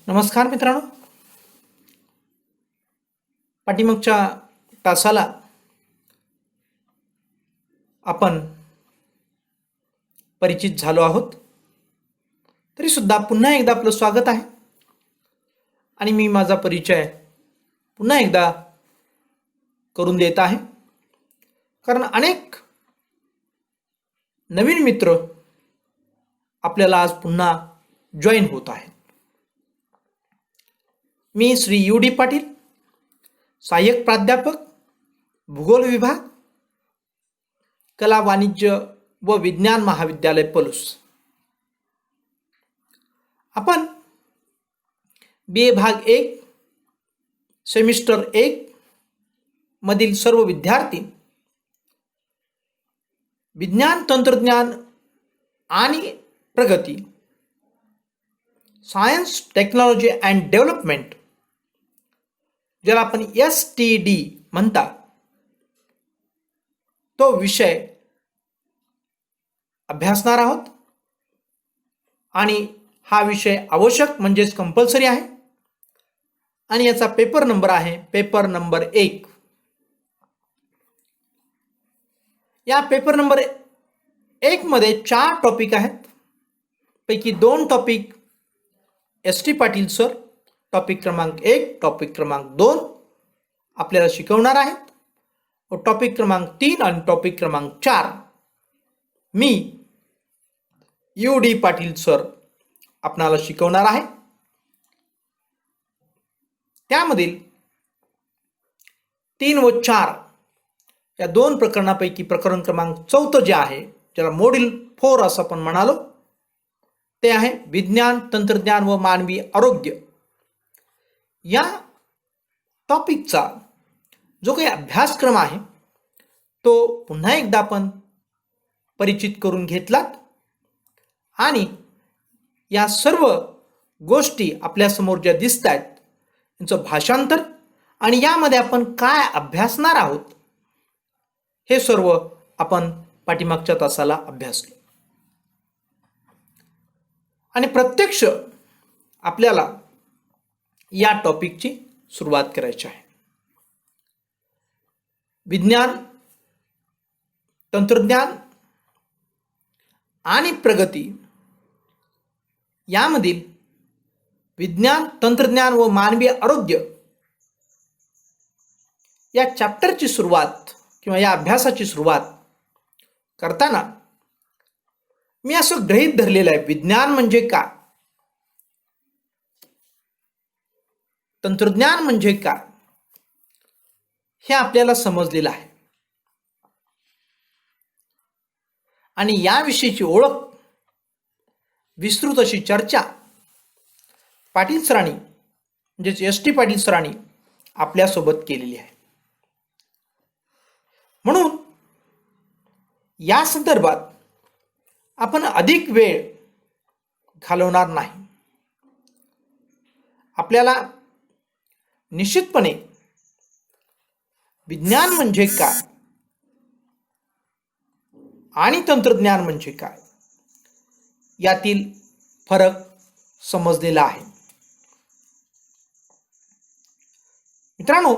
नमस्कार मित्रांनो. पाठीमागच्या तासाला आपण परिचित झालो आहोत. तरी सुद्धा पुन्हा एकदा आपलं स्वागत आहे आणि मी माझा परिचय पुन्हा एकदा करून देत आहे, कारण अनेक नवीन मित्र आपल्याला आज पुन्हा जॉईन होत आहेत. मी श्री UD पाटील, सहाय्यक प्राध्यापक, भूगोल विभाग, कला वाणिज्य व विज्ञान महाविद्यालय पलूस. आपण BA भाग 1 सेमिस्टर 1 मधील सर्व विद्यार्थी विज्ञान, तंत्रज्ञान आणि प्रगती, सायन्स, टेक्नॉलॉजी अँड डेव्हलपमेंट, ज्याला आपण STD म्हणतात, तो विषय अभ्यासणार आहोत. आणि हा विषय आवश्यक म्हणजेच कंपल्सरी आहे आणि याचा पेपर नंबर आहे पेपर नंबर 1. या पेपर नंबर 1 मध्ये 4 टॉपिक आहेत. पैकी 2 topic ST Patil sir topic क्रमांक 1, टॉपिक क्रमांक 2 आपल्याला शिकवणार आहेत व टॉपिक क्रमांक 3 आणि टॉपिक क्रमांक 4 मी UD पाटील सर आपणाला शिकवणार आहे. त्यामधील 3 व 4 या 2 प्रकरणापैकी प्रकरण क्रमांक 4 जे आहे, ज्याला मॉड्यूल 4 असं आपण म्हणालो, ते आहे विज्ञान, तंत्रज्ञान व मानवी आरोग्य. या टॉपिकचा जो काही अभ्यासक्रम आहे तो पुन्हा एकदा आपण परिचित करून घेतलात आणि या सर्व गोष्टी आपल्यासमोर ज्या दिसत आहेत यांचं भाषांतर आणि यामध्ये आपण काय अभ्यासणार आहोत हे सर्व आपण पाठीमागच्या तासाला अभ्यासलो. आणि प्रत्यक्ष आपल्याला या टॉपिकची सुरुवात करायची आहे. विज्ञान, तंत्रज्ञान आणि प्रगती यामधील विज्ञान, तंत्रज्ञान व मानवी आरोग्य या चॅप्टरची सुरुवात किंवा या अभ्यासाची सुरुवात करताना मी असं गृहीत धरलेलं आहे, विज्ञान म्हणजे काय, तंत्रज्ञान म्हणजे काय हे आपल्याला समजलेलं आहे. आणि याविषयीची ओळख, विस्तृत अशी चर्चा पाटील सरांनी म्हणजेच ST पाटील सरांनी आपल्यासोबत केलेली आहे. म्हणून या संदर्भात आपण अधिक वेळ घालवणार नाही. आपल्याला निश्चितपणे विज्ञान म्हणजे काय आणि तंत्रज्ञान म्हणजे काय यातील फरक समजलेला आहे. मित्रांनो,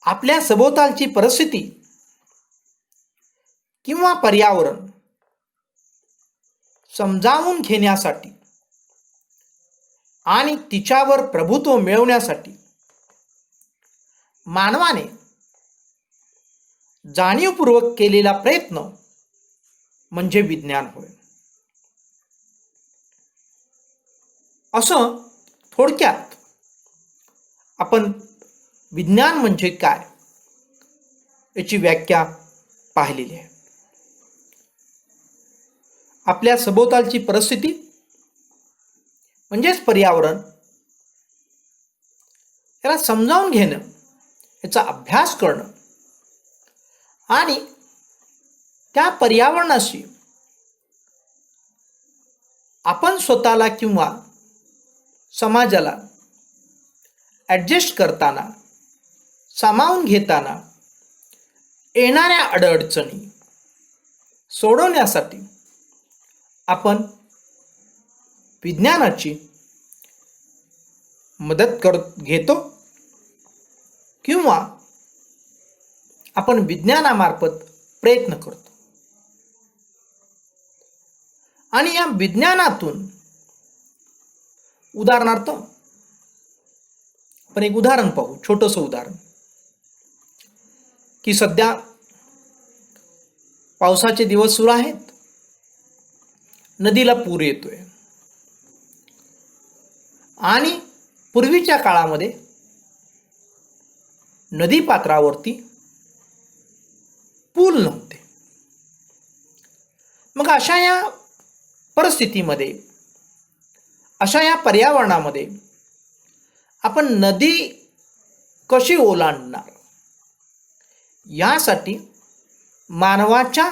आपल्या सभोवतालची परिस्थिती किंवा पर्यावरण समजावून घेण्यासाठी आणि तिच्यावर प्रभुत्व मिळवण्यासाठी मानवाने जाणीवपूर्वक केलेला प्रयत्न म्हणजे विज्ञान होय. असं थोडक्यात आपण विज्ञान म्हणजे काय याची व्याख्या पाहिलेली आहे. आपल्या सभोवतालची परिस्थिती म्हणजेच पर्यावरण याला समजावून घेणं, याचा अभ्यास करणं आणि त्या पर्यावरणाशी आपण स्वतःला किंवा समाजाला ॲडजस्ट करताना, सामावून घेताना येणाऱ्या विज्ञानाची मदत घेतो किंवा आपण विज्ञानामार्फत प्रयत्न करतो. आणि या विज्ञानातून उदाहरणार्थ आपण एक उदाहरण पाहू, छोटंसं उदाहरण, की सध्या पावसाचे दिवस सुरू आहेत, नदीला पूर येतोय आणि पूर्वीच्या काळामध्ये नदी पात्रावरती पूल नव्हते. मग अशा या परिस्थितीमध्ये, अशा या पर्यावरणामध्ये आपण नदी कशी ओलांडणार, यासाठी मानवाच्या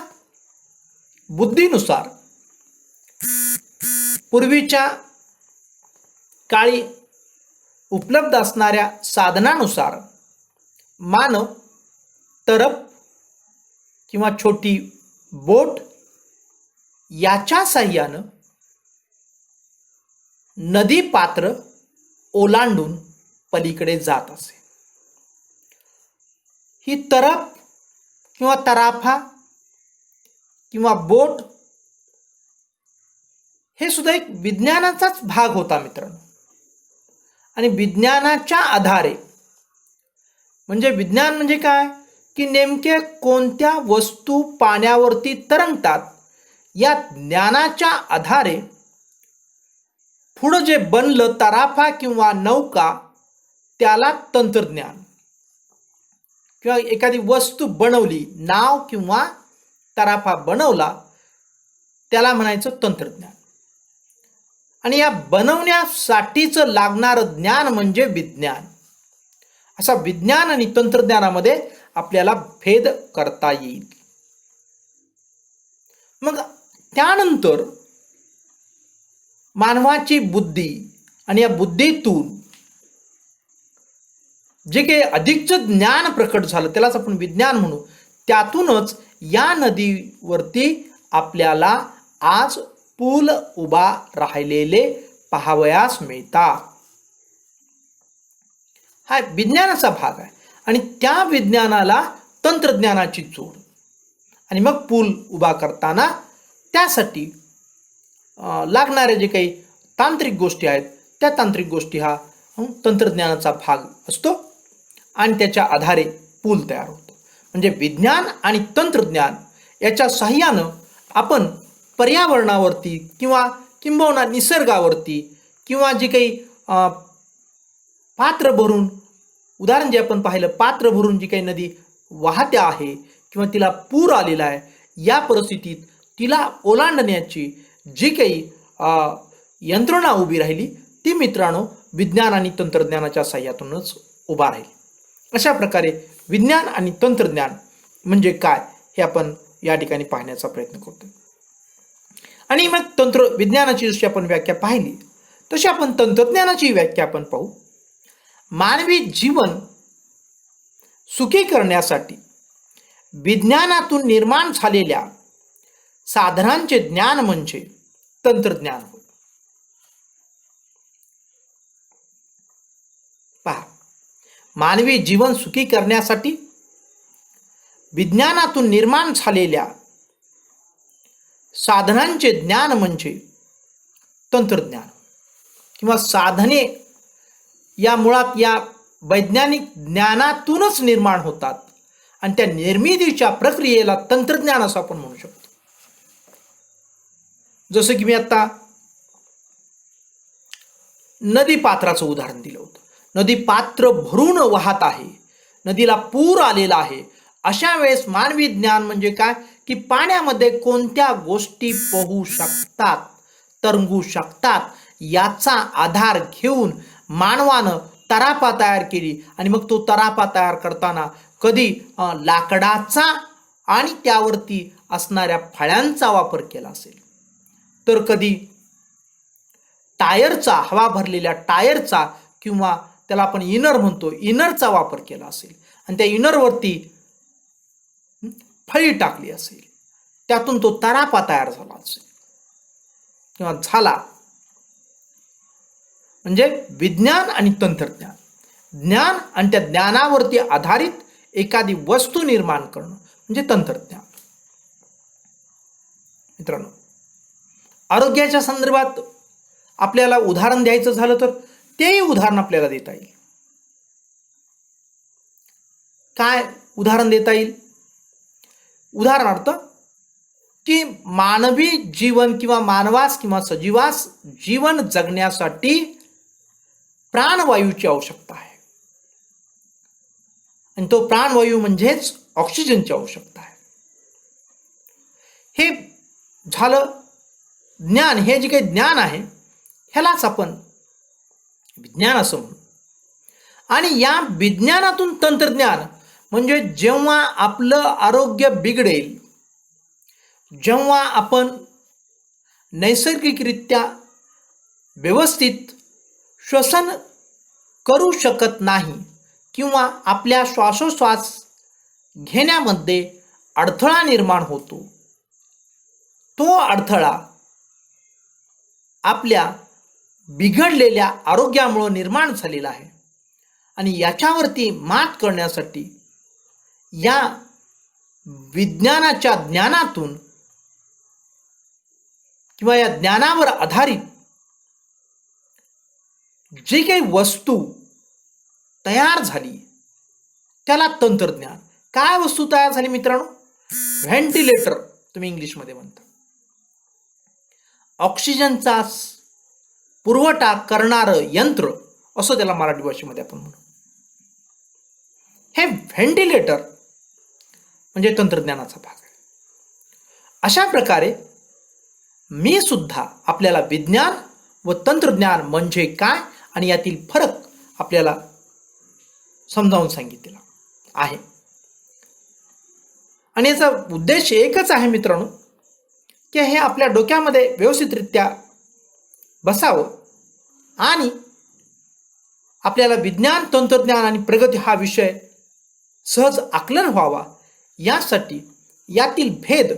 बुद्धीनुसार पूर्वीच्या काळी उपलब्ध असणाऱ्या साधनानुसार मानव तरप किंवा छोटी बोट याच्या साह्यानं नदी पात्र ओलांडून पलीकडे जात असे. ही तरप किंवा तराफा किंवा बोट हे सुद्धा एक विज्ञानाचाच भाग होता मित्रांनो. आणि विज्ञानाच्या आधारे, म्हणजे विज्ञान म्हणजे काय, की नेमके कोणत्या वस्तू पाण्यावरती तरंगतात या ज्ञानाच्या आधारे पुढं जे बनलं तराफा किंवा नौका, त्याला तंत्रज्ञान, किंवा एखादी वस्तू बनवली, नाव किंवा तराफा बनवला, त्याला म्हणायचं तंत्रज्ञान. आणि या बनवण्यासाठीचं लागणारं ज्ञान म्हणजे विज्ञान. असा विज्ञान आणि तंत्रज्ञानामध्ये आपल्याला भेद करता येईल. मग त्यानंतर मानवाची बुद्धी, आणि या बुद्धीतून जे काही अधिकचं ज्ञान प्रकट झालं त्यालाच आपण विज्ञान म्हणू. त्यातूनच या नदीवरती आपल्याला आज पूल उभा राहिलेले पाहावयास मिळतात. हा विज्ञानाचा भाग आहे. आणि त्या विज्ञानाला तंत्रज्ञानाची जोड, आणि मग पूल उभा करताना त्यासाठी लागणारे जे काही तांत्रिक गोष्टी आहेत, त्या तांत्रिक गोष्टी हा तंत्रज्ञानाचा भाग असतो आणि त्याच्या आधारे पूल तयार होतो. म्हणजे विज्ञान आणि तंत्रज्ञान याच्या साह्यानं आपण पर्यावरणावरती किंवा किंबहुना निसर्गावरती किंवा जे काही पात्र भरून, उदाहरण जे आपण पाहिलं, पात्र भरून जी काही नदी वाहते आहे किंवा तिला पूर आलेला आहे, या परिस्थितीत तिला ओलांडण्याची जी काही यंत्रणा उभी राहिली ती मित्रांनो विज्ञान आणि तंत्रज्ञानाच्या साह्यातूनच उभा राहील. अशा प्रकारे विज्ञान आणि तंत्रज्ञान म्हणजे काय हे आपण या ठिकाणी पाहण्याचा प्रयत्न करतो. आणि मग विज्ञानाची जशी आपण व्याख्या पाहिली तशी आपण तंत्रज्ञानाची व्याख्या आपण पाहू. मानवी जीवन सुखी करण्यासाठी विज्ञानातून निर्माण झालेल्या साधनांचे ज्ञान म्हणजे तंत्रज्ञान होय. पहा, मानवी जीवन सुखी करण्यासाठी विज्ञानातून निर्माण झालेल्या साधनांचे ज्ञान म्हणजे तंत्रज्ञान किंवा साधने या मुळात या वैज्ञानिक ज्ञानातूनच निर्माण होतात आणि त्या निर्मितीच्या प्रक्रियेला तंत्रज्ञान असं आपण म्हणू शकतो. जसं की मी आता नदी पात्राचं उदाहरण दिलं होतं. नदी पात्र भरून वाहत आहे, नदीला पूर आलेला आहे. अशा वेळेस मानवी ज्ञान म्हणजे काय, की पाण्यामध्ये कोणत्या गोष्टी पोहू शकतात, तरंगू शकतात, याचा आधार घेऊन मानवानं तराफा तयार केली. आणि मग तो तराफा तयार करताना कधी लाकडाचा आणि त्यावरती असणाऱ्या फळ्यांचा वापर केला असेल, तर कधी टायरचा, हवा भरलेल्या टायरचा किंवा त्याला आपण इनर म्हणतो, इनरचा वापर केला असेल आणि त्या इनरवरती फळी टाकली असेल, त्यातून तो तराफा तयार झाला असेल किंवा झाला. म्हणजे विज्ञान आणि तंत्रज्ञान. ज्ञान आणि त्या ज्ञानावरती आधारित एखादी वस्तू निर्माण करणं म्हणजे तंत्रज्ञान. मित्रांनो, आरोग्याच्या संदर्भात आपल्याला उदाहरण द्यायचं झालं तर तेही उदाहरण आपल्याला देता येईल. काय उदाहरण देता येईल? उदाहरणार्थ की मानवी जीवन किंवा मानवास किंवा सजीवास जीवन जगण्यासाठी प्राणवायूची आवश्यकता आहे. आणि तो प्राणवायू म्हणजेच ऑक्सिजनची आवश्यकता आहे. हे झालं ज्ञान. हे जे काही ज्ञान आहे ह्यालाच आपण विज्ञान असं म्हणू. आणि या विज्ञानातून तंत्रज्ञान म्हणजे जेव्हा आपलं आरोग्य बिघडेल, जेव्हा आपण नैसर्गिकरित्या व्यवस्थित श्वसन करू शकत नाही किंवा आपल्या श्वासोश्वास घेण्यामध्ये अडथळा निर्माण होतो, तो अडथळा आपल्या बिघडलेल्या आरोग्यामुळे निर्माण झालेला आहे. आणि याच्यावरती मात करण्यासाठी या विज्ञानाच्या ज्ञानातून किंवा या ज्ञानावर आधारित जी काही वस्तू तयार झाली त्याला तंत्रज्ञान. काय वस्तू तयार झाली मित्रांनो? व्हेंटिलेटर तुम्ही इंग्लिशमध्ये म्हणता. ऑक्सिजनचा पुरवठा करणारं यंत्र असं त्याला मराठी भाषेमध्ये आपण म्हणू. हे व्हेंटिलेटर म्हणजे तंत्रज्ञानाचा भाग आहे. अशा प्रकारे मी सुद्धा आपल्याला विज्ञान व तंत्रज्ञान म्हणजे काय आणि यातील फरक आपल्याला समजावून सांगितलेला आहे. आणि याचा उद्देश एकच आहे मित्रांनो, की हे आपल्या डोक्यामध्ये व्यवस्थितरित्या बसावं आणि आपल्याला विज्ञान, तंत्रज्ञान आणि प्रगती हा विषय सहज आकलन व्हावा, यासाठी यातील भेद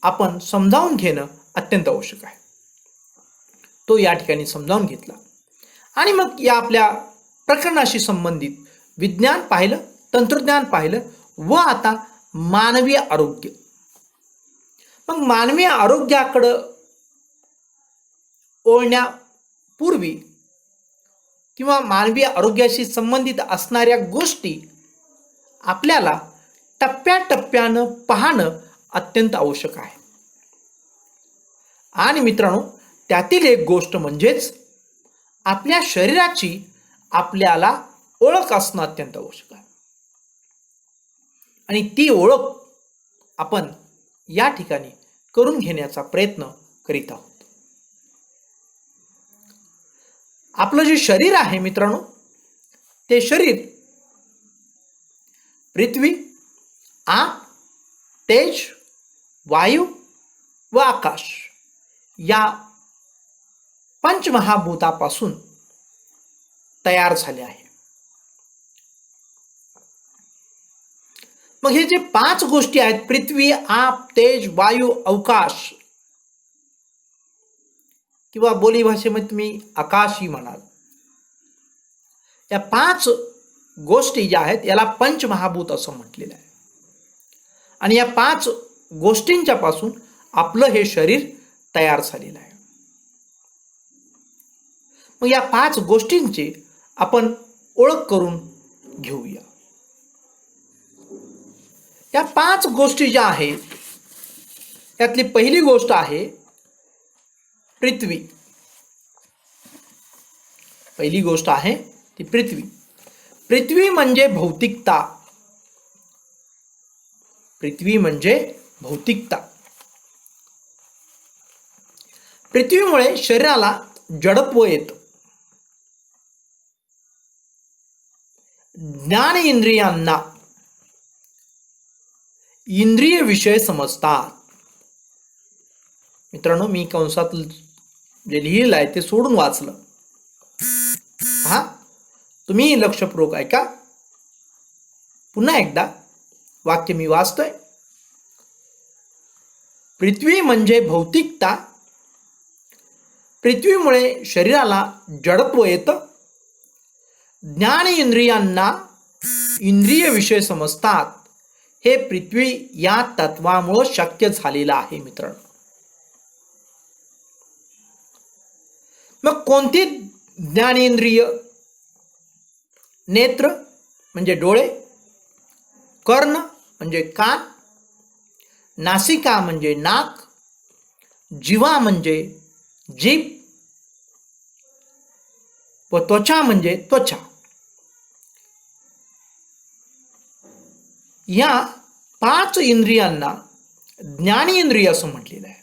आपण समजावून घेणं अत्यंत आवश्यक आहे. तो या ठिकाणी समजावून घेतला. आणि मग या आपल्या प्रकरणाशी संबंधित विज्ञान पाहिलं, तंत्रज्ञान पाहिलं व आता मानवी आरोग्य. मग मानवी आरोग्याकडं ओळण्यापूर्वी किंवा मानवी आरोग्याशी संबंधित असणाऱ्या गोष्टी आपल्याला टप्प्याटप्प्यानं पाहणं अत्यंत आवश्यक आहे. आणि मित्रांनो, त्यातील एक गोष्ट म्हणजेच आपल्या शरीराची आपल्याला ओळख असणं अत्यंत आवश्यक आहे. आणि ती ओळख आपण या ठिकाणी करून घेण्याचा प्रयत्न करीत आहोत. आपलं जे शरीर आहे मित्रांनो, ते शरीर पृथ्वी, आप, तेज, वायू व आकाश या पंचमहाभूतापासून तयार झाले आहे. मग हे जे 5 गोष्टी आहेत, पृथ्वी, आप, तेज, वायू, अवकाश किंवा बोली भाषेमध्ये तुम्ही आकाशही म्हणाल, या 5 गोष्टी ज्या आहेत याला पंचमहाभूत असं म्हटलेलं आहे. आणि या 5 गोष्टींच्या पासून आपलं हे शरीर तयार झालेलं आहे. मग या 5 गोष्टींची आपण ओळख करून घेऊया. या 5 गोष्टी ज्या आहेत त्यातली पहिली गोष्ट आहे पृथ्वी. पहिली गोष्ट आहे ती पृथ्वी. पृथ्वी म्हणजे भौतिकता. पृथ्वी म्हणजे भौतिकता. पृथ्वीमुळे शरीराला जडत्व येतं. ज्ञानेंद्रियांना इंद्रिय विषय समजतात. मित्रांनो, मी कंसात जे लिहिलेलं आहे ते सोडून वाचलं. हा, तुम्ही लक्षपूर्वक ऐका. पुन्हा एकदा वाक्य मी वाचतोय. पृथ्वी म्हणजे भौतिकता. पृथ्वीमुळे शरीराला जडत्व येतं, ज्ञानेंद्रियांना इंद्रिय विषय समजतात, हे पृथ्वी या तत्वामुळे शक्य झालेलं आहे मित्रांनो. मग कोणती ज्ञानेंद्रिय? नेत्र म्हणजे डोळे, कर्ण म्हणजे कान, नासिका म्हणजे नाक, जिव्हा म्हणजे जीभ व त्वचा म्हणजे त्वचा. या 5 इंद्रियांना ज्ञानेंद्रिय असं म्हटलेलं आहे.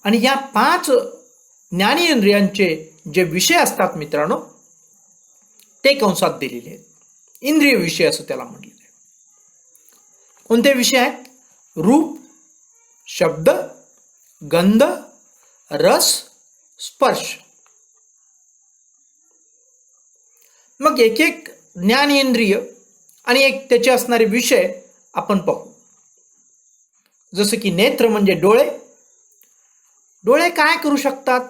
आणि या 5 ज्ञानेंद्रियांचे जे विषय असतात मित्रांनो, ते कंसात दिलेले आहेत. इंद्रिय विषय असं त्याला म्हटलेलं आहे. कोणते विषय आहेत? रूप, शब्द, गंध, रस, स्पर्श. मग एक एक ज्ञानेंद्रिय आणि एक त्याचे असणारे विषय आपण पाहू. जसं की नेत्र म्हणजे डोळे. डोळे काय करू शकतात?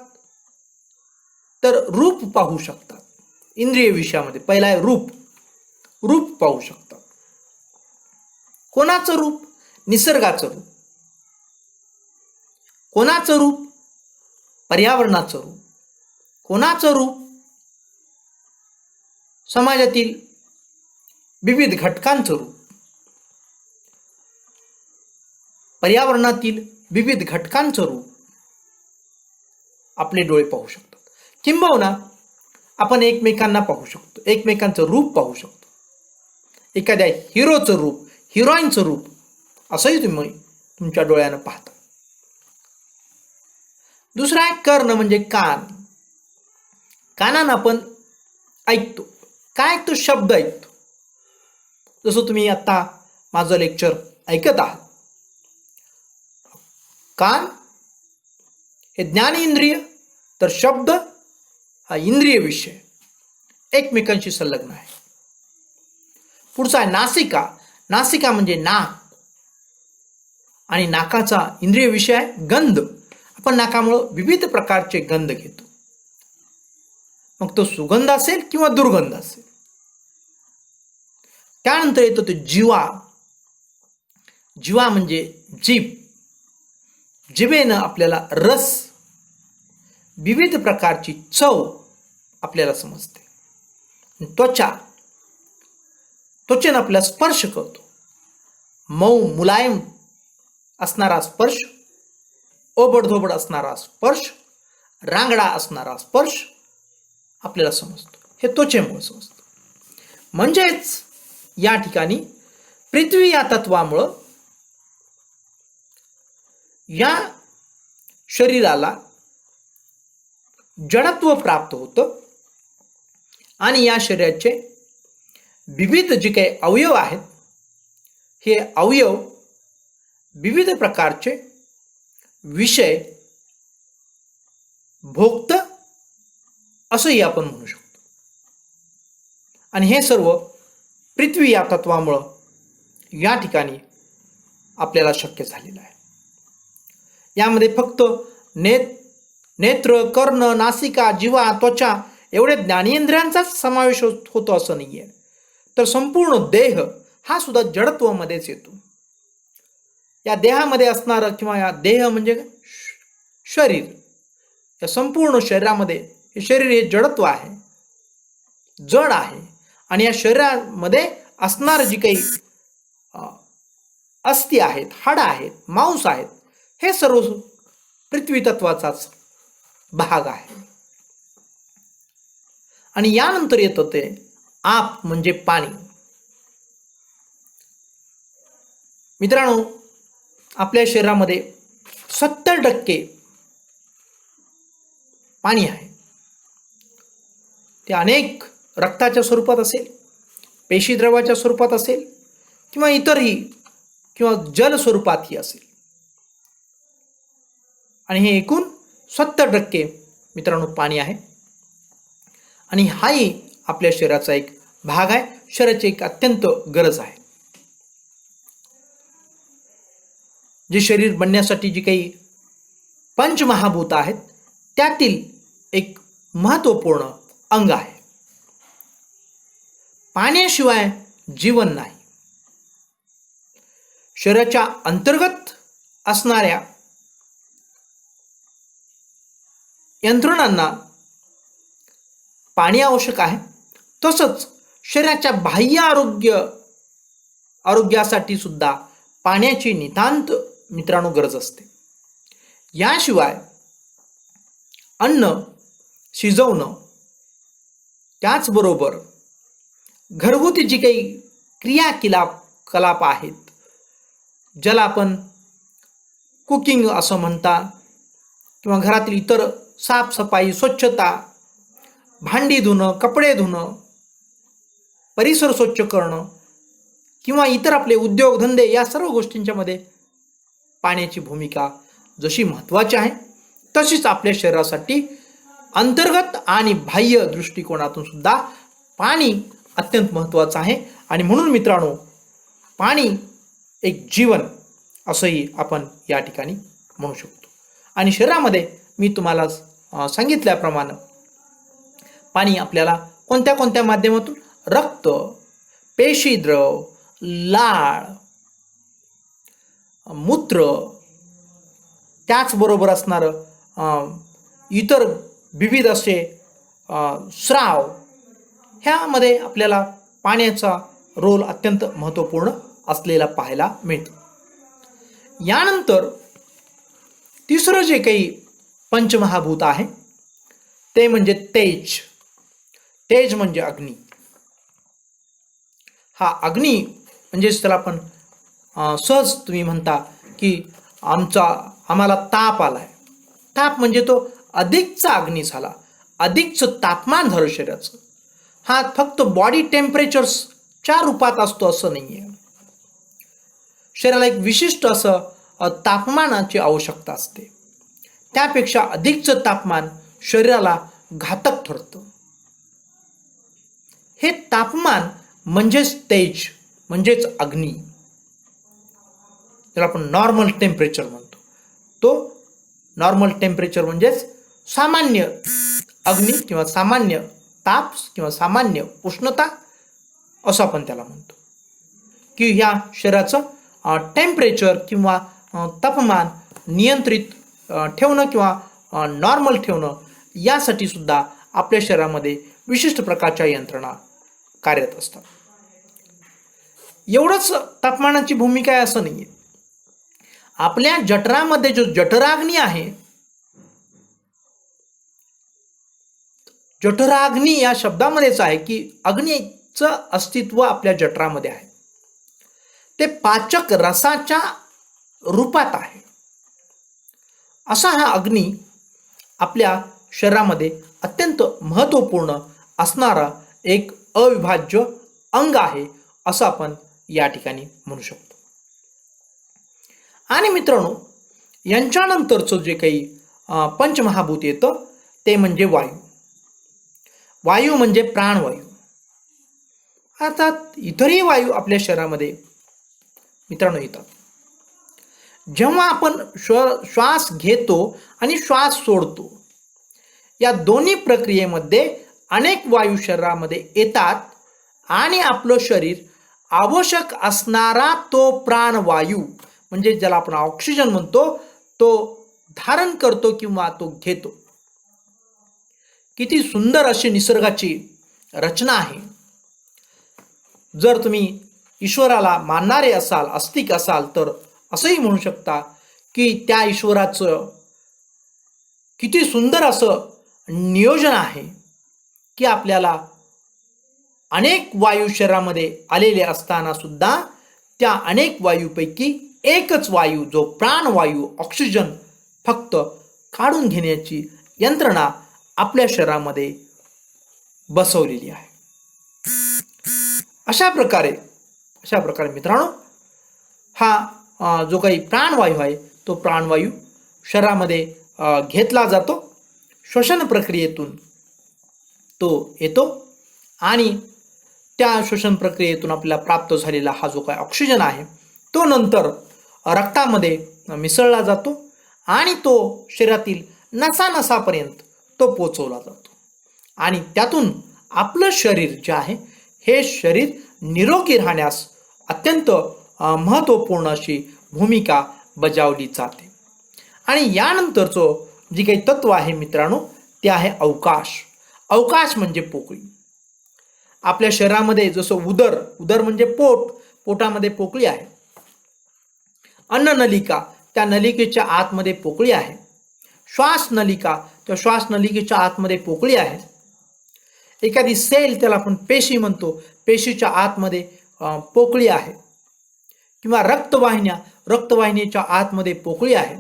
तर रूप पाहू शकतात. इंद्रिय विषयामध्ये पहिला आहे रूप. रूप पाहू शकतात. कोणाचं रूप? निसर्गाचं रूप. कोणाचं रूप? पर्यावरणाचं रूप. कोणाचं रूप? समाजातील विविध घटकांचं रूप. पर्यावरणातील विविध घटकांचं रूप आपले डोळे पाहू शकतात. किंबहुना आपण एकमेकांना पाहू शकतो, एकमेकांचं रूप पाहू शकतो. एखाद्या हिरोचं रूप, हिरोईनचं रूप असंही तुम्ही तुमच्या डोळ्यानं पाहता. दुसरा आहे कर्ण म्हणजे कान. कानानं आपण ऐकतो. काय ऐकतो? शब्द ऐकतो. जसं तुम्ही आता माझं लेक्चर ऐकत आहात. कान हे ज्ञानेंद्रिय, तर शब्द हा इंद्रिय विषय एकमेकांशी संलग्न आहे. पुढचा आहे नासिका. नासिका म्हणजे नाक, आणि नाकाचा इंद्रिय विषय आहे गंध. आपण नाकामुळं विविध प्रकारचे गंध घेतो, मग तो सुगंध असेल किंवा दुर्गंध असेल. त्यानंतर येतो तो जिव्हा. जिव्हा म्हणजे जीभ. जिभेनं आपल्याला रस, विविध प्रकारची चव आपल्याला समजते. त्वचा. त्वचेनं आपल्याला स्पर्श करतो. मऊ मुलायम असणारा स्पर्श, ओबडधोबड असणारा स्पर्श, रांगडा असणारा स्पर्श आपल्याला समजतो. हे त्वचेमुळे समजतं. म्हणजेच या ठिकाणी पृथ्वी या तत्वामुळं या शरीराला जडत्व प्राप्त होतं, आणि या शरीराचे विविध जे काही अवयव आहेत, हे अवयव विविध प्रकारचे विषय भोगत असंही आपण म्हणू शकतो. आणि हे सर्व पृथ्वी या तत्वामुळं या ठिकाणी आपल्याला शक्य झालेलं आहे. यामध्ये फक्त नेत्र, कर्ण, नासिका, जिव्हा, त्वचा एवढे ज्ञानेंद्रियांचाच समावेश होतो असं नाहीये, तर संपूर्ण देह हा सुद्धा जडत्वामध्येच येतो. या देहामध्ये असणारं, किंवा या देह म्हणजे शरीर, या संपूर्ण शरीरामध्ये हे शरीर हे जडत्व आहे, जड आहे. आणि या शरीरामध्ये असणारं जी काही अस्थी आहेत, हाडं आहेत, मांस आहेत, हे सर्व पृथ्वी तत्वाचाच भाग आहे. आणि यानंतर येतं ते आप म्हणजे पाणी. मित्रांनो, आपल्या शरीरामध्ये 70% पाणी आहे. ते अनेक रक्ताच्या स्वरूपात असेल, पेशीद्रवाच्या स्वरूपात असेल, किंवा इतरही, किंवा जल स्वरूपातही असेल. आणि हे एकूण 70% मित्रांनो पाणी आहे. आणि हाही आपल्या शरीराचा एक भाग आहे, शरीराची एक अत्यंत गरज आहे. जे शरीर बनण्यासाठी जी काही पंचमहाभूत आहेत त्यातील एक महत्त्वपूर्ण अंग आहे. पाण्याशिवाय जीवन नाही. शरीराच्या अंतर्गत असणाऱ्या यंत्रणांना पाणी आवश्यक आहे. तसंच शरीराच्या बाह्य आरोग्यासाठी सुद्धा पाण्याची नितांत मित्रांनो गरज असते. याशिवाय अन्न शिजवणं, त्याचबरोबर घरगुती जी काही क्रियाकलाप आहेत, ज्याला आपण कुकिंग असं म्हणता, किंवा घरातील इतर साफसफाई, स्वच्छता, भांडी धुणं, कपडे धुणं, परिसर स्वच्छ करणं, किंवा इतर आपले उद्योगधंदे, या सर्व गोष्टींच्या मध्ये पाण्याची भूमिका जशी महत्त्वाची आहे तशीच आपल्या शरीरासाठी अंतर्गत आणि बाह्य दृष्टिकोनातून सुद्धा पाणी अत्यंत महत्त्वाचं आहे. आणि म्हणून मित्रांनो, पाणी एक जीवन असंही आपण या ठिकाणी म्हणू शकतो. आणि शरीरामध्ये मी तुम्हाला सांगितल्याप्रमाणे पाणी आपल्याला कोणत्या कोणत्या माध्यमातून, रक्त, पेशीद्रव, लाळ, मूत्र, त्याचबरोबर असणारं इतर विविध असे स्राव, ह्यामध्ये आपल्याला पाण्याचा रोल अत्यंत महत्त्वपूर्ण असलेला पाहायला मिळतो. यानंतर तिसरं जे काही पंचमहाभूत आहे ते म्हणजे तेज. तेज म्हणजे अग्नी. हा अग्नी म्हणजेच त्याला आपण सहज तुम्ही म्हणता की आम्हाला ताप आलाय. ताप म्हणजे तो अधिकचा अग्नी झाला, अधिकचं तापमान झालं शरीराचं. हा फक्त बॉडी टेम्परेचरच्या रूपात असतो असं नाही आहे. शरीराला एक विशिष्ट असं तापमानाची आवश्यकता असते. त्यापेक्षा अधिकचं तापमान शरीराला घातक ठरतं. हे तापमान म्हणजेच तेज, म्हणजेच अग्नी, ज्याला आपण नॉर्मल टेम्परेचर म्हणतो. तो नॉर्मल टेम्परेचर म्हणजेच सामान्य अग्नी किंवा सामान्य ताप किंवा सामान्य उष्णता असं आपण त्याला म्हणतो. की ह्या शरीराचं टेम्परेचर किंवा तापमान नियंत्रित ठेवणं किंवा नॉर्मल ठेवणं, यासाठी सुद्धा आपल्या शरीरामध्ये विशिष्ट प्रकारच्या यंत्रणा कार्यरत असतात. एवढंच तापमानाची भूमिका आहे असं नाहीये. आपल्या जठरामध्ये जो जठराग्नी आहे, जठराग्नी या शब्दामध्येच आहे की अग्नीचं अस्तित्व आपल्या जठरामध्ये आहे. ते पाचक रसाच्या रूपात आहे. असा हा अग्नी आपल्या शरीरामध्ये अत्यंत महत्त्वपूर्ण असणारा एक अविभाज्य अंग आहे असं आपण या ठिकाणी म्हणू शकतो. आणि मित्रांनो, यांच्यानंतरचं जे काही पंचमहाभूत येतं ते म्हणजे वायू. वायू म्हणजे प्राणवायू. अर्थात इतरही वायू आपल्या शरीरामध्ये मित्रांनो येतात. जेव्हा आपण श्वास घेतो आणि श्वास सोडतो, या दोन्ही प्रक्रियेमध्ये अनेक वायू शरीरामध्ये येतात आणि आपलं शरीर आवश्यक असणारा तो प्राणवायू, म्हणजे ज्याला आपण ऑक्सिजन म्हणतो, तो धारण करतो किंवा तो घेतो. किती सुंदर अशी निसर्गाची रचना आहे. जर तुम्ही ईश्वराला मानणारे असाल, आस्तिक असाल, तर असंही म्हणू शकता की त्या ईश्वराचं किती सुंदर असं नियोजन आहे की आपल्याला अनेक वायू शरीरामध्ये आलेले असताना सुद्धा त्या अनेक वायूपैकी एकच वायू, जो प्राणवायू ऑक्सिजन, फक्त काढून घेण्याची यंत्रणा आपल्या शरीरामध्ये बसवलेली आहे. अशा प्रकारे मित्रांनो, हा जो काही प्राणवायू आहे तो प्राणवायू शरीरामध्ये घेतला जातो. श्वसन प्रक्रियेतून तो येतो आणि त्या श्वसन प्रक्रियेतून आपल्याला प्राप्त झालेला हा जो काही ऑक्सिजन आहे तो नंतर रक्तामध्ये मिसळला जातो आणि तो शरीरातील नसानसापर्यंत तो पोचवला जातो आणि त्यातून आपलं शरीर जे आहे हे शरीर निरोगी राहण्यास अत्यंत महत्त्वपूर्ण अशी भूमिका बजावली जाते. आणि यानंतरचं जे काही तत्व आहे मित्रांनो ते आहे अवकाश. अवकाश म्हणजे पोकळी. आपल्या शरीरामध्ये जसं उदर म्हणजे पोटामध्ये पोकळी आहे. अन्ननलिका, त्या नलिकेच्या आतमध्ये पोकळी आहे. श्वास नलिका, त्या श्वास नलिकेच्या आतमध्ये पोकळी आहे. एखादी सेल, त्याला आपण पेशी म्हणतो, पेशीच्या आतमध्ये पोकळी आहे. किंवा रक्तवाहिनीच्या आतमध्ये पोकळी आहे.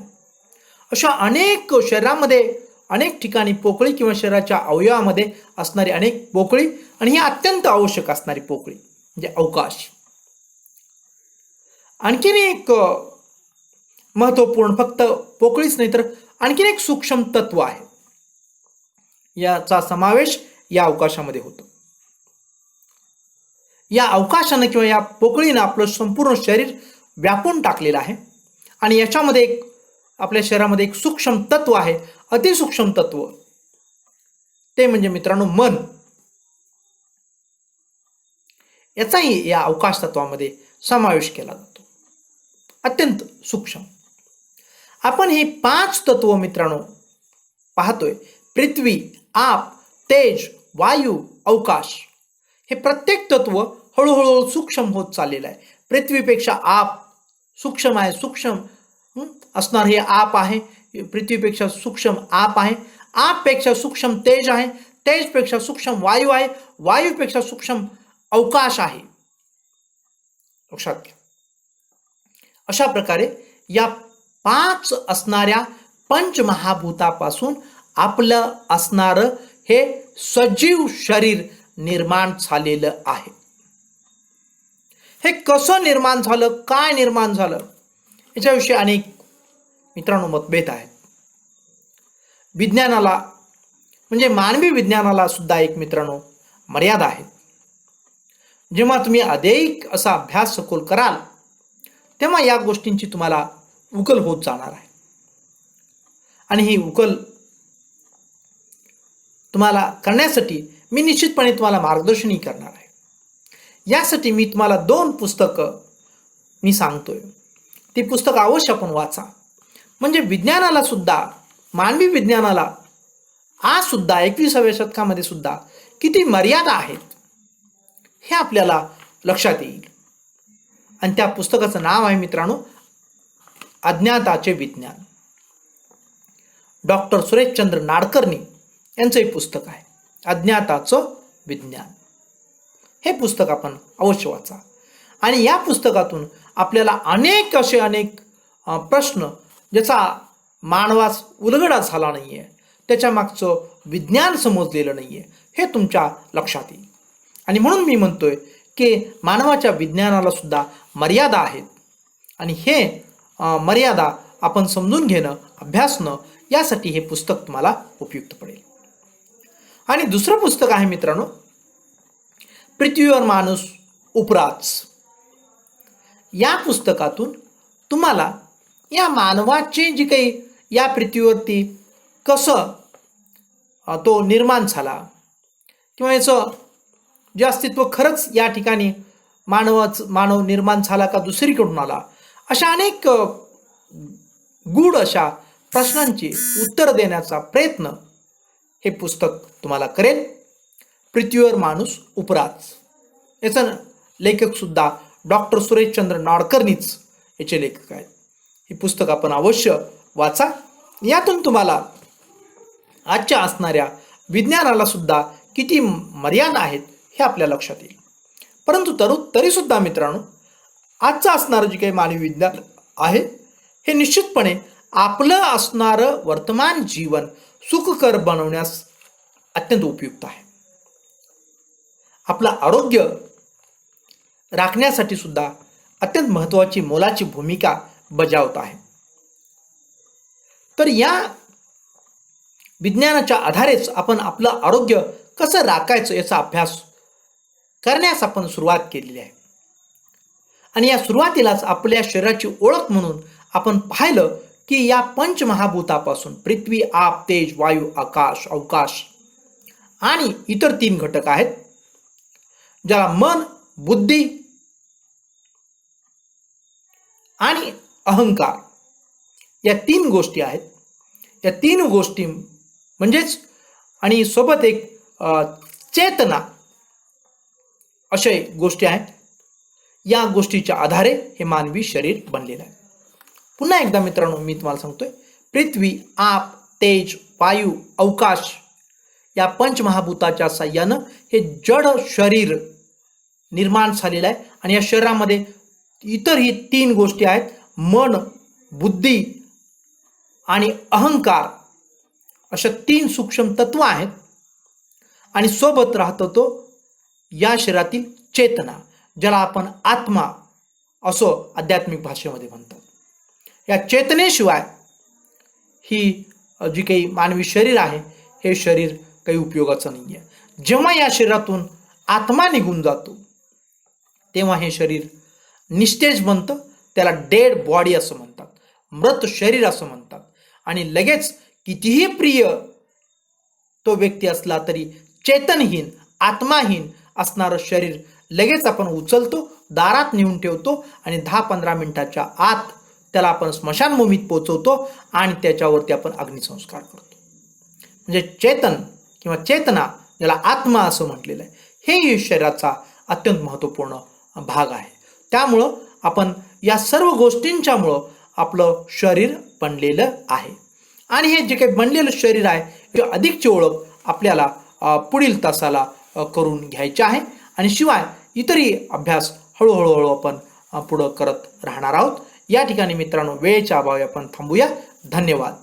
अशा अनेक शरीरामध्ये अनेक ठिकाणी पोकळी किंवा शरीराच्या अवयवामध्ये असणारी अनेक पोकळी, आणि ही अत्यंत आवश्यक असणारी पोकळी म्हणजे अवकाश. आणखीन एक महत्त्वपूर्ण, फक्त पोकळीच नाही तर आणखीन एक सूक्ष्म तत्व आहे, याचा समावेश या अवकाशामध्ये होतो. या अवकाशानं किंवा या पोकळीनं आपलं संपूर्ण शरीर व्यापून टाकलेलं आहे. आणि याच्यामध्ये एक आपल्या शरीरामध्ये एक सूक्ष्म तत्व आहे, अतिसूक्ष्म तत्व, ते म्हणजे मित्रांनो मन. याचाही या अवकाश तत्वामध्ये समावेश केला जातो, अत्यंत सूक्ष्म. आपण हे 5 तत्व मित्रांनो पाहतोय, पृथ्वी, आप, तेज, वायू, अवकाश. हे प्रत्येक तत्व हळूहळू सूक्ष्म होत चाललेलं आहे. पृथ्वीपेक्षा आप सूक्ष्म आहे, सूक्ष्म असणार हे आप आहे. पृथ्वीपेक्षा सूक्ष्म आप आहे. आपपेक्षा सूक्ष्म तेज आहे. तेजपेक्षा सूक्ष्म वायू आहे. वायूपेक्षा सूक्ष्म अवकाश आहे. लक्षात घ्या. अशा प्रकारे या 5 असणाऱ्या पंचमहाभूतापासून आपलं असणारं हे सजीव शरीर निर्माण झालेलं आहे. हे कसं निर्माण झालं, काय निर्माण झालं, याच्याविषयी अनेक मित्रांनो मतभेद आहेत. विज्ञानाला म्हणजे मानवी विज्ञानाला सुद्धा एक मित्रांनो मर्यादा आहे. जेव्हा तुम्ही अधिक असा अभ्यास सखोल कराल तेव्हा या गोष्टींची तुम्हाला उकल होत जाणार आहे. आणि ही उकल तुम्हाला करण्यासाठी मी निश्चितपणे तुम्हाला मार्गदर्शनही करणार आहे. यासाठी मी तुम्हाला 2 पुस्तकं मी सांगतोय. ती पुस्तकं अवश्य आपण वाचा. म्हणजे विज्ञानाला सुद्धा, मानवी विज्ञानाला आज सुद्धा 21व्या शतकामध्ये सुद्धा किती मर्यादा आहेत हे आपल्याला लक्षात येईल. आणि त्या पुस्तकाचं नाव आहे मित्रांनो अज्ञाताचे विज्ञान. डॉक्टर सुरेशचंद्र नाडकर्णी यांचं हे पुस्तक आहे, अज्ञाताचं विज्ञान. हे पुस्तक आपण अवश्य वाचा. आणि या पुस्तकातून आपल्याला अनेक प्रश्न ज्याचा मानवास उलगडा झाला नाहीये, त्याच्या मागचं विज्ञान समजलेलं नाहीये, हे तुमच्या लक्षात येईल. आणि म्हणून मी म्हणतोय की मानवाच्या विज्ञानाला सुद्धा मर्यादा आहेत. आणि हे मर्यादा आपण समजून घेणं, अभ्यासणं, यासाठी हे पुस्तक तुम्हाला उपयुक्त पडेल. आणि दुसरं पुस्तक आहे मित्रांनो पृथ्वीवर माणूस उपराच. या पुस्तकातून तुम्हाला या मानवाची जी काही या पृथ्वीवरती कसं तो निर्माण झाला किंवा याचं जे अस्तित्व खरंच या ठिकाणी मानव निर्माण झाला का दुसरीकडून आला, अशा अनेक गूढ अशा प्रश्नांची उत्तर देण्याचा प्रयत्न हे पुस्तक तुम्हाला करेल. पृथ्वीवर माणूस उपराच. याचं लेखक सुद्धा डॉक्टर सुरेशचंद्र नाडकर्णीच याचे लेखक आहेत. ही पुस्तक आपण अवश्य वाचा. यातून तुम्हाला आजच्या असणाऱ्या विज्ञानाला सुद्धा किती मर्यादा आहेत हे आपल्या लक्षात येईल. परंतु तरी सुद्धा मित्रांनो आजचं असणारं जे काही मानवी विज्ञान आहे हे निश्चितपणे आपलं असणारं वर्तमान जीवन सुखकर बनवण्यास अत्यंत उपयुक्त आहे. आपलं आरोग्य राखण्यासाठी सुद्धा अत्यंत महत्त्वाची मोलाची भूमिका बजावत आहे. तर या विज्ञानाच्या आधारेच आपण आपलं आरोग्य कसं राखायचं याचा अभ्यास करण्यास आपण सुरुवात केलेली आहे. आणि या सुरुवातीलाच आपल्या शरीराची ओळख म्हणून आपण पाहिलं की या पंचमहाभूतापासून पृथ्वी, आप, तेज, वायू, आकाश, अवकाश आणि इतर 3 घटक आहेत, ज्याला मन, बुद्धी आणि अहंकार या 3 गोष्टी आहेत. या 3 गोष्टी म्हणजेच आणि सोबत एक चेतना अशा गोष्टी आहेत. या गोष्टीच्या आधारे हे मानवी शरीर बनलेलं आहे. पुन्हा एकदा मित्रांनो मी तुम्हाला सांगतोय, पृथ्वी, आप, तेज, वायू, अवकाश या पंचमहाभूताच्या साह्यानं हे जड शरीर निर्माण झालेलं आहे. आणि या शरीरामध्ये इतरही 3 गोष्टी आहेत, मन, बुद्धी आणि अहंकार अशा 3 सूक्ष्म तत्व आहेत. आणि सोबत राहतो तो या शरीरातील चेतना, ज्याला आपण आत्मा असं आध्यात्मिक भाषेमध्ये म्हणतात. या चेतनेशिवाय ही जी काही मानवी शरीर आहे हे शरीर काही उपयोगाचं नाही आहे. जेव्हा या शरीरातून आत्मा निघून जातो तेव्हा हे शरीर निस्तेज बनतं. त्याला डेड बॉडी असं म्हणतात, मृत शरीर असं म्हणतात. आणि लगेच कितीही प्रिय तो व्यक्ती असला तरी चेतनहीन, आत्माहीन असणारं शरीर लगेच आपण उचलतो, दारात नेऊन ठेवतो आणि 10-15 मिनिटाच्या आत त्याला आपण स्मशानभूमीत पोहोचवतो आणि त्याच्यावरती आपण अग्निसंस्कार करतो. म्हणजे चेतन किंवा चेतना, ज्याला आत्मा असं म्हटलेलं आहे, हे शरीराचा अत्यंत महत्त्वपूर्ण भाग आहे. त्यामुळं आपण या सर्व गोष्टींच्यामुळं आपलं शरीर बनलेलं आहे. आणि हे जे काही बनलेलं शरीर आहे हे अधिकची ओळख आपल्याला पुढील तासाला करून घ्यायची आहे. आणि शिवाय इतरही अभ्यास हळूहळू आपण पुढं करत राहणार आहोत. या ठिकाणी मित्रांनो वेळेच्या अभावी आपण थांबूया. धन्यवाद.